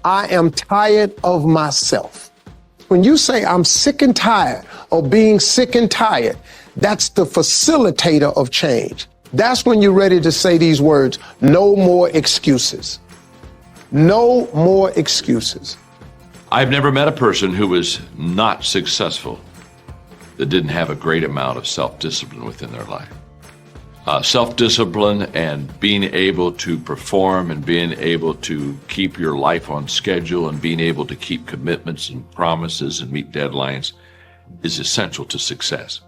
I am tired of myself. When you say I'm sick and tired of being sick and tired, that's the facilitator of change. That's when you're ready to say these words, no more excuses. No more excuses. I've never met a person who was not successful that didn't have a great amount of self-discipline within their life. Self-discipline and being able to perform and being able to keep your life on schedule and being able to keep commitments and promises and meet deadlines is essential to success.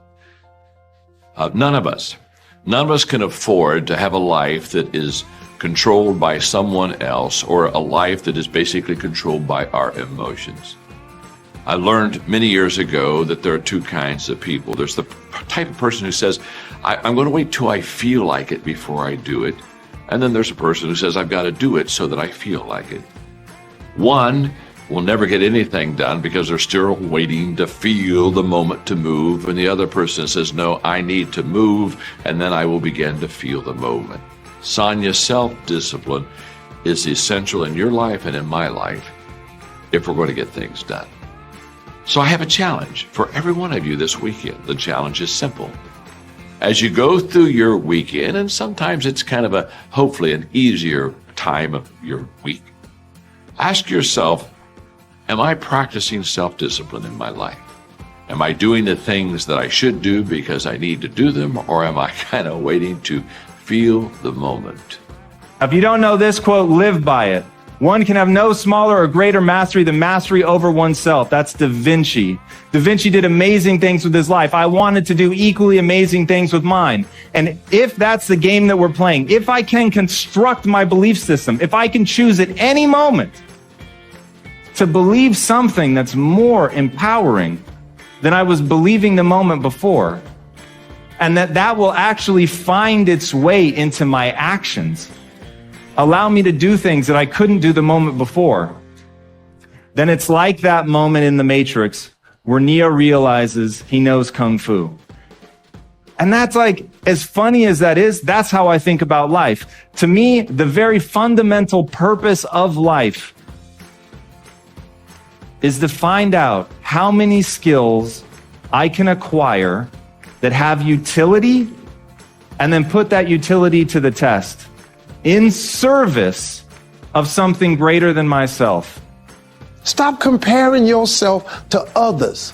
None of us can afford to have a life that is controlled by someone else or a life that is basically controlled by our emotions. I learned many years ago that there are two kinds of people. There's the type of person who says, I'm going to wait till I feel like it before I do it. And then there's a person who says, I've got to do it so that I feel like it. One will never get anything done because they're still waiting to feel the moment to move. And the other person says, no, I need to move, and then I will begin to feel the moment. Sonia, self-discipline is essential in your life and in my life if we're going to get things done. So I have a challenge for every one of you this weekend. The challenge is simple. As you go through your weekend, and sometimes it's kind of hopefully an easier time of your week, ask yourself, am I practicing self-discipline in my life? Am I doing the things that I should do because I need to do them, or am I kind of waiting to feel the moment? If you don't know this quote, live by it. One can have no smaller or greater mastery than mastery over oneself. That's Da Vinci. Da Vinci did amazing things with his life. I wanted to do equally amazing things with mine. And if that's the game that we're playing, if I can construct my belief system, if I can choose at any moment to believe something that's more empowering than I was believing the moment before, and that will actually find its way into my actions, allow me to do things that I couldn't do the moment before, then it's like that moment in The Matrix where Neo realizes he knows Kung Fu. And that's like, as funny as that is, that's how I think about life. To me, the very fundamental purpose of life is to find out how many skills I can acquire that have utility, and then put that utility to the test in service of something greater than myself. Stop comparing yourself to others.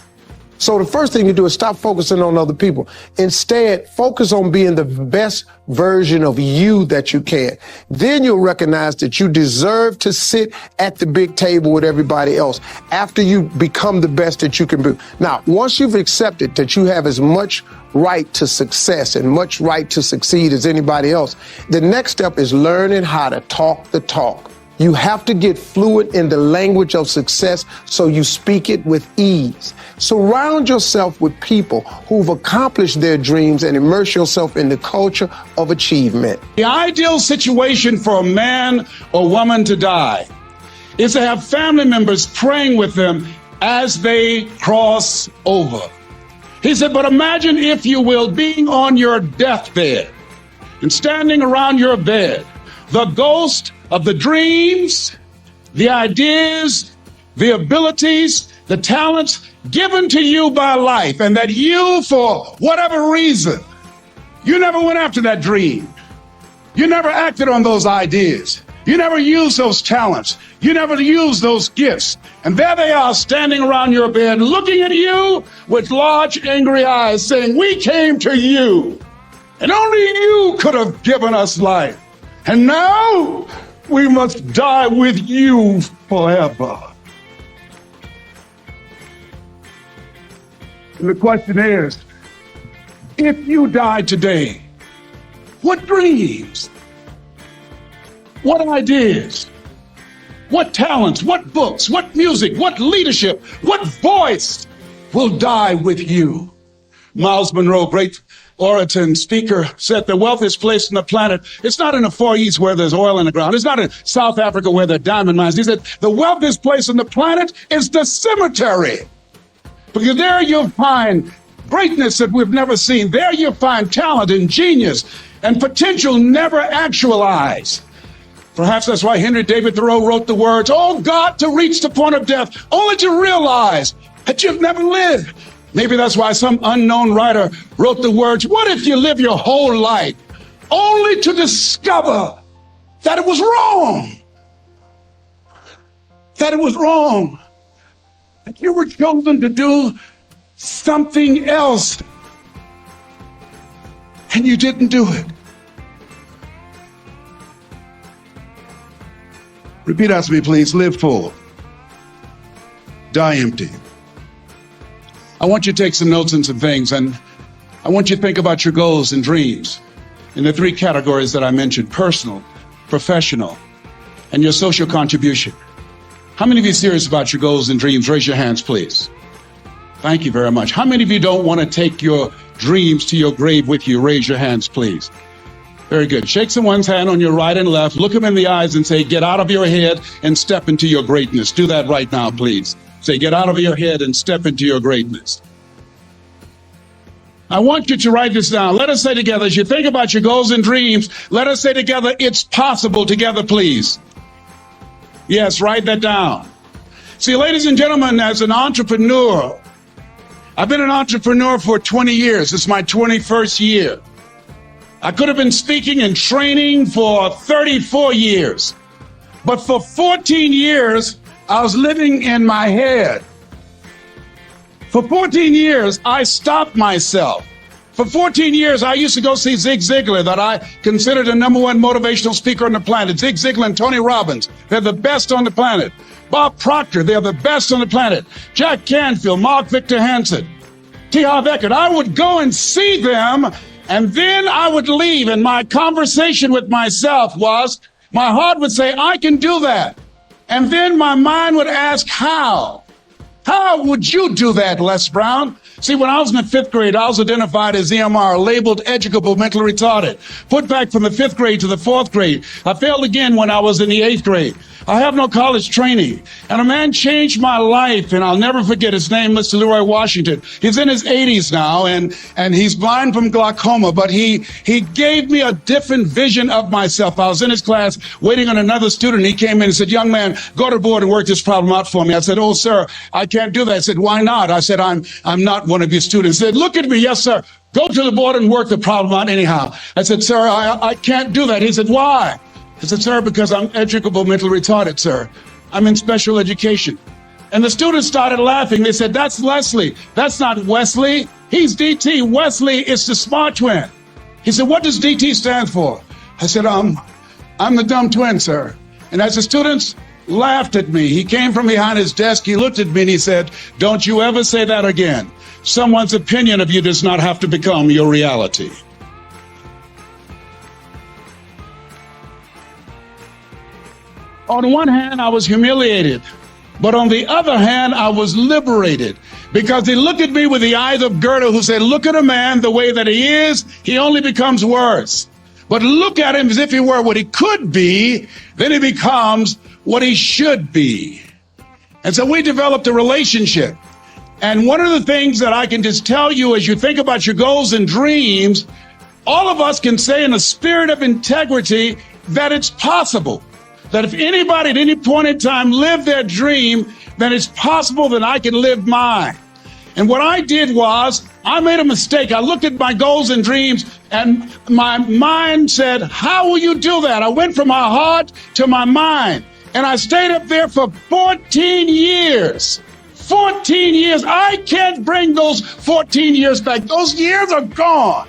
So the first thing you do is stop focusing on other people. Instead, focus on being the best version of you that you can. Then you'll recognize that you deserve to sit at the big table with everybody else after you become the best that you can be. Now, once you've accepted that you have as much right to success and much right to succeed as anybody else, the next step is learning how to talk the talk. You have to get fluent in the language of success so you speak it with ease. Surround yourself with people who've accomplished their dreams and immerse yourself in the culture of achievement. The ideal situation for a man or woman to die is to have family members praying with them as they cross over. He said, but imagine, if you will, being on your deathbed and standing around your bed, the ghost of the dreams, the ideas, the abilities, the talents given to you by life, and that you, for whatever reason, you never went after that dream. You never acted on those ideas. You never used those talents. You never used those gifts. And there they are standing around your bed looking at you with large, angry eyes saying, we came to you, and only you could have given us life. And now we must die with you forever. And the question is, if you died today, what dreams, what ideas, what talents, what books, what music, what leadership, what voice will die with you? Miles Monroe, great orator and speaker, said the wealthiest place on the planet, it's not in the Far East where there's oil in the ground. It's not in South Africa where there are diamond mines. He said the wealthiest place on the planet is the cemetery. Because there you'll find greatness that we've never seen. There you'll find talent and genius and potential never actualized. Perhaps that's why Henry David Thoreau wrote the words, "Oh God, to reach the point of death, only to realize that you've never lived." Maybe that's why some unknown writer wrote the words, "What if you live your whole life only to discover that it was wrong? That it was wrong. That you were chosen to do something else and you didn't do it." Repeat after me, please. Live full. Die empty. I want you to take some notes and some things, and I want you to think about your goals and dreams in the three categories that I mentioned: personal, professional, and your social contribution. How many of you are serious about your goals and dreams? Raise your hands, please. Thank you very much. How many of you don't want to take your dreams to your grave with you? Raise your hands, please. Very good. Shake someone's hand on your right and left. Look them in the eyes and say, "Get out of your head and step into your greatness." Do that right now, please. Say, "Get out of your head and step into your greatness." I want you to write this down. Let us say together, as you think about your goals and dreams, let us say together, "It's possible," together, please. Yes, write that down. See, ladies and gentlemen, as an entrepreneur, I've been an entrepreneur for 20 years. It's my 21st year. I could have been speaking and training for 34 years. But for 14 years, I was living in my head. For 14 years, I stopped myself. For 14 years, I used to go see Zig Ziglar, that I considered the #1 motivational speaker on the planet. Zig Ziglar and Tony Robbins, they're the best on the planet. Bob Proctor, they're the best on the planet. Jack Canfield, Mark Victor Hansen, T. Harv Eckert. I would go and see them, and then I would leave, and my conversation with myself was, my heart would say, "I can do that." And then my mind would ask, how? How would you do that, Les Brown? See, when I was in the 5th grade, I was identified as EMR, labeled educable mentally retarded, put back from the 5th grade to the 4th grade. I failed again when I was in the 8th grade. I have no college training. And a man changed my life, and I'll never forget his name, Mr. Leroy Washington. He's in his 80s now, and he's blind from glaucoma, but he gave me a different vision of myself. I was in his class waiting on another student. He came in and said, "Young man, go to the board and work this problem out for me." I said, "Oh, sir, I can't do that." I said, "Why not?" I said, I'm not one of your students." He said, "Look at me." "Yes, sir. Go to the board and work the problem out anyhow." I said, "Sir, I can't do that." He said, "Why?" I said, "Sir, because I'm educable mentally retarded, sir. I'm in special education." And the students started laughing. They said, "That's Leslie. That's not Wesley. He's DT. Wesley is the smart twin." He said, "What does DT stand for?" I said, I'm the dumb twin, sir." And as the students laughed at me, he came from behind his desk. He looked at me and he said, "Don't you ever say that again. Someone's opinion of you does not have to become your reality." On one hand, I was humiliated, but on the other hand, I was liberated, because he looked at me with the eyes of Goethe, who said, "Look at a man the way that he is, he only becomes worse. But look at him as if he were what he could be, then he becomes what he should be." And so we developed a relationship. And one of the things that I can just tell you as you think about your goals and dreams, all of us can say in a spirit of integrity that it's possible. That if anybody at any point in time lived their dream, then it's possible that I can live mine. And what I did was, I made a mistake. I looked at my goals and dreams, and my mind said, "How will you do that?" I went from my heart to my mind, and I stayed up there for 14 years. 14 years. I can't bring those 14 years back. Those years are gone.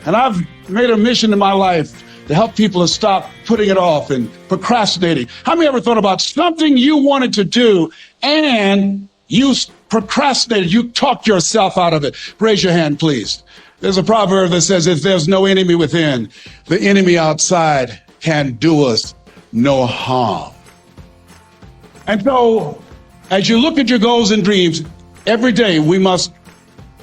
And I've made a mission in my life to help people to stop putting it off and procrastinating. How many ever thought about something you wanted to do and you procrastinated, you talked yourself out of it? Raise your hand, please. There's a proverb that says, if there's no enemy within, the enemy outside can do us no harm. And so, as you look at your goals and dreams, every day we must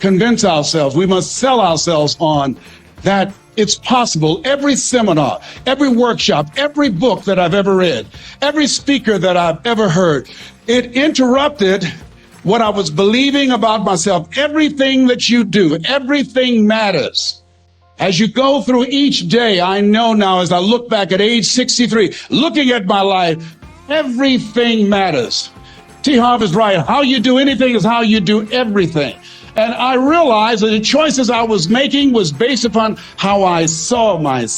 convince ourselves, we must sell ourselves on that it's possible. Every seminar, every workshop, every book that I've ever read, every speaker that I've ever heard, it interrupted what I was believing about myself. Everything that you do, everything matters. As you go through each day, I know now as I look back at age 63, looking at my life, everything matters. T. Harvey's right. How you do anything is how you do everything. And I realized that the choices I was making was based upon how I saw myself.